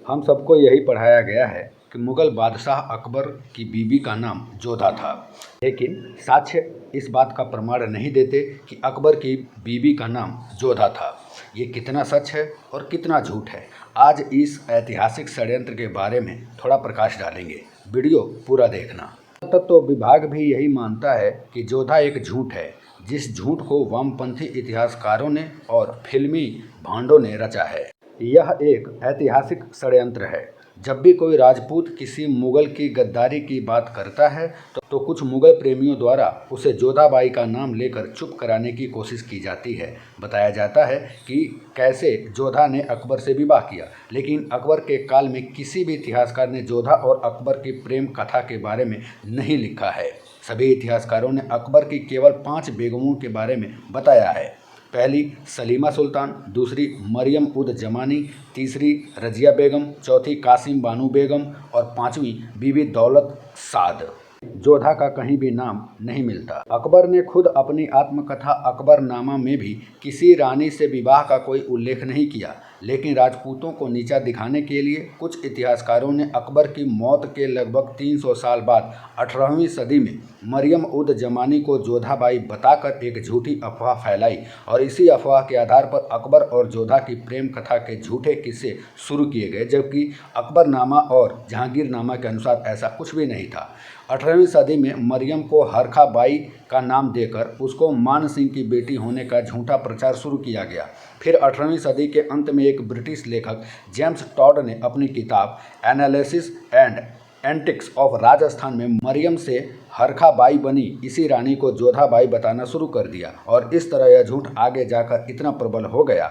हम सबको यही पढ़ाया गया है कि मुग़ल बादशाह अकबर की बीवी का नाम जोधा था, लेकिन साक्ष्य इस बात का प्रमाण नहीं देते कि अकबर की बीवी का नाम जोधा था। ये कितना सच है और कितना झूठ है, आज इस ऐतिहासिक षड्यंत्र के बारे में थोड़ा प्रकाश डालेंगे। वीडियो पूरा देखना। तत्व विभाग भी यही मानता है कि जोधा एक झूठ है, जिस झूठ को वामपंथी इतिहासकारों ने और फिल्मी भांडों ने रचा है। यह एक ऐतिहासिक षड्यंत्र है। जब भी कोई राजपूत किसी मुग़ल की गद्दारी की बात करता है तो कुछ मुग़ल प्रेमियों द्वारा उसे जोधाबाई का नाम लेकर चुप कराने की कोशिश की जाती है। बताया जाता है कि कैसे जोधा ने अकबर से विवाह किया, लेकिन अकबर के काल में किसी भी इतिहासकार ने जोधा और अकबर की प्रेम कथा के बारे में नहीं लिखा है। सभी इतिहासकारों ने अकबर की केवल 5 बेगमों के बारे में बताया है। पहली सलीमा सुल्तान, दूसरी मरियम उद जमानी, तीसरी रजिया बेगम, चौथी कासिम बानू बेगम और पांचवी बीबी दौलत साद। जोधा का कहीं भी नाम नहीं मिलता। अकबर ने खुद अपनी आत्मकथा अकबरनामा में भी किसी रानी से विवाह का कोई उल्लेख नहीं किया, लेकिन राजपूतों को नीचा दिखाने के लिए कुछ इतिहासकारों ने अकबर की मौत के लगभग 300 साल बाद 18वीं सदी में मरियम उद जमानी को जोधाबाई बताकर एक झूठी अफवाह फैलाई और इसी अफवाह के आधार पर अकबर और जोधा की प्रेम कथा के झूठे किस्से शुरू किए गए, जबकि अकबरनामा और जहांगीरनामा के अनुसार ऐसा कुछ भी नहीं था। 18वीं सदी में मरियम को हरखा बाई का नाम देकर उसको मान सिंह की बेटी होने का झूठा प्रचार शुरू किया गया। फिर 18वीं सदी के अंत में एक ब्रिटिश लेखक जेम्स टॉड ने अपनी किताब analysis and antics of Rajasthan में मरियम से हरखा बाई बनी इसी रानी को जोधाबाई बताना शुरू कर दिया और इस तरह यह झूठ आगे जाकर इतना प्रबल हो गया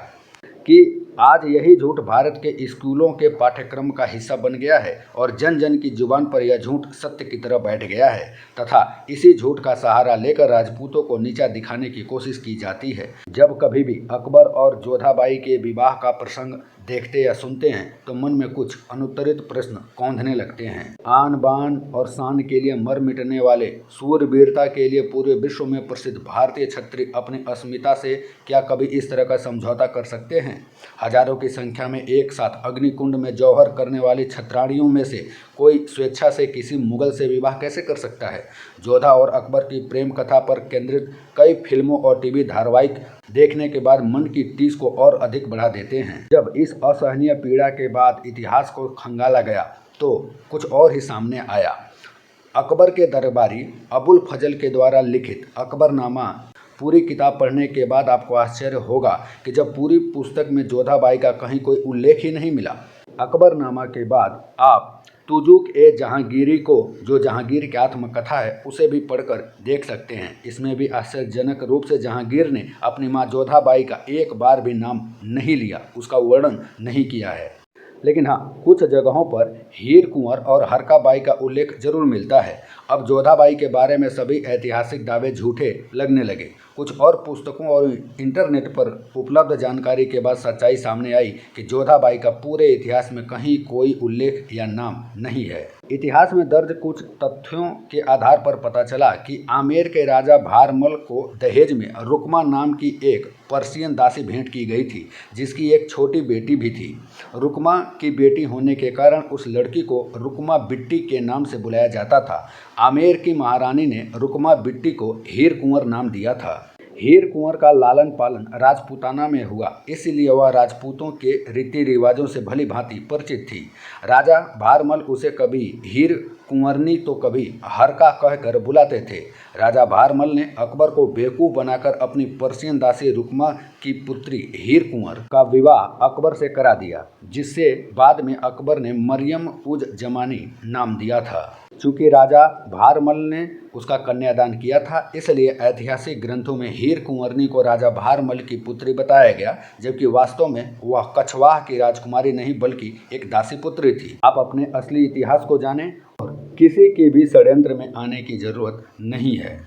कि आज यही झूठ भारत के स्कूलों के पाठ्यक्रम का हिस्सा बन गया है और जन जन की जुबान पर यह झूठ सत्य की तरह बैठ गया है तथा इसी झूठ का सहारा लेकर राजपूतों को नीचा दिखाने की कोशिश की जाती है। जब कभी भी अकबर और जोधाबाई के विवाह का प्रसंग देखते या सुनते हैं तो मन में कुछ अनुत्तरित प्रश्न कौंधने लगते हैं। आन बान और शान के लिए मर मिटने वाले, सूरवीरता के लिए पूरे विश्व में प्रसिद्ध भारतीय क्षत्रिय अपनी अस्मिता से क्या कभी इस तरह का समझौता कर सकते हैं? हजारों की संख्या में एक साथ अग्निकुंड में जौहर करने वाली छत्राणियों में से कोई स्वेच्छा से किसी मुगल से विवाह कैसे कर सकता है? जोधा और अकबर की प्रेम कथा पर केंद्रित कई फिल्मों और टीवी धारावाहिक देखने के बाद मन की टीस को और अधिक बढ़ा देते हैं। जब इस असहनीय पीड़ा के बाद इतिहास को खंगाला गया तो कुछ और ही सामने आया। अकबर के दरबारी अबुल फजल के द्वारा लिखित अकबरनामा पूरी किताब पढ़ने के बाद आपको आश्चर्य होगा कि जब पूरी पुस्तक में जोधाबाई का कहीं कोई उल्लेख ही नहीं मिला। अकबरनामा के बाद आप तुजुक ए जहांगीरी को, जो जहांगीर की आत्मकथा है, उसे भी पढ़कर देख सकते हैं। इसमें भी आश्चर्यजनक रूप से जहांगीर ने अपनी मां जोधाबाई का एक बार भी नाम नहीं लिया, उसका वर्णन नहीं किया है। लेकिन हाँ, कुछ जगहों पर हीर कुंवर और हरकाबाई का उल्लेख जरूर मिलता है। अब जोधाबाई के बारे में सभी ऐतिहासिक दावे झूठे लगने लगे। कुछ और पुस्तकों और इंटरनेट पर उपलब्ध जानकारी के बाद सच्चाई सामने आई कि जोधाबाई का पूरे इतिहास में कहीं कोई उल्लेख या नाम नहीं है। इतिहास में दर्ज कुछ तथ्यों के आधार पर पता चला कि आमेर के राजा भारमल को दहेज में रुकमा नाम की एक पर्शियन दासी भेंट की गई थी, जिसकी एक छोटी बेटी भी थी। रुकमा की बेटी होने के कारण उस लड़की को रुकमा बिट्टी के नाम से बुलाया जाता था। आमेर की महारानी ने रुकमा बिट्टी को हीर कुंवर नाम दिया था। हीर कुंवर का लालन पालन राजपूताना में हुआ, इसलिए वह राजपूतों के रीति रिवाजों से भली भांति परिचित थी। राजा भारमल उसे कभी हीर कुंवरनी तो कभी हरका कहकर बुलाते थे। राजा भारमल ने अकबर को बेवकूफ़ बनाकर अपनी पर्शियन दासी रुकमा की पुत्री हीर कुंवर का विवाह अकबर से करा दिया, जिससे बाद में अकबर ने मरियम उज जमानी नाम दिया था। चूँकि राजा भारमल ने उसका कन्यादान किया था, इसलिए ऐतिहासिक ग्रंथों में हीर कुंवरनी को राजा भारमल की पुत्री बताया गया, जबकि वास्तव में वह कछवाह की राजकुमारी नहीं बल्कि एक दासी पुत्री थी। आप अपने असली इतिहास को जानें और किसी की भी षड्यंत्र में आने की जरूरत नहीं है।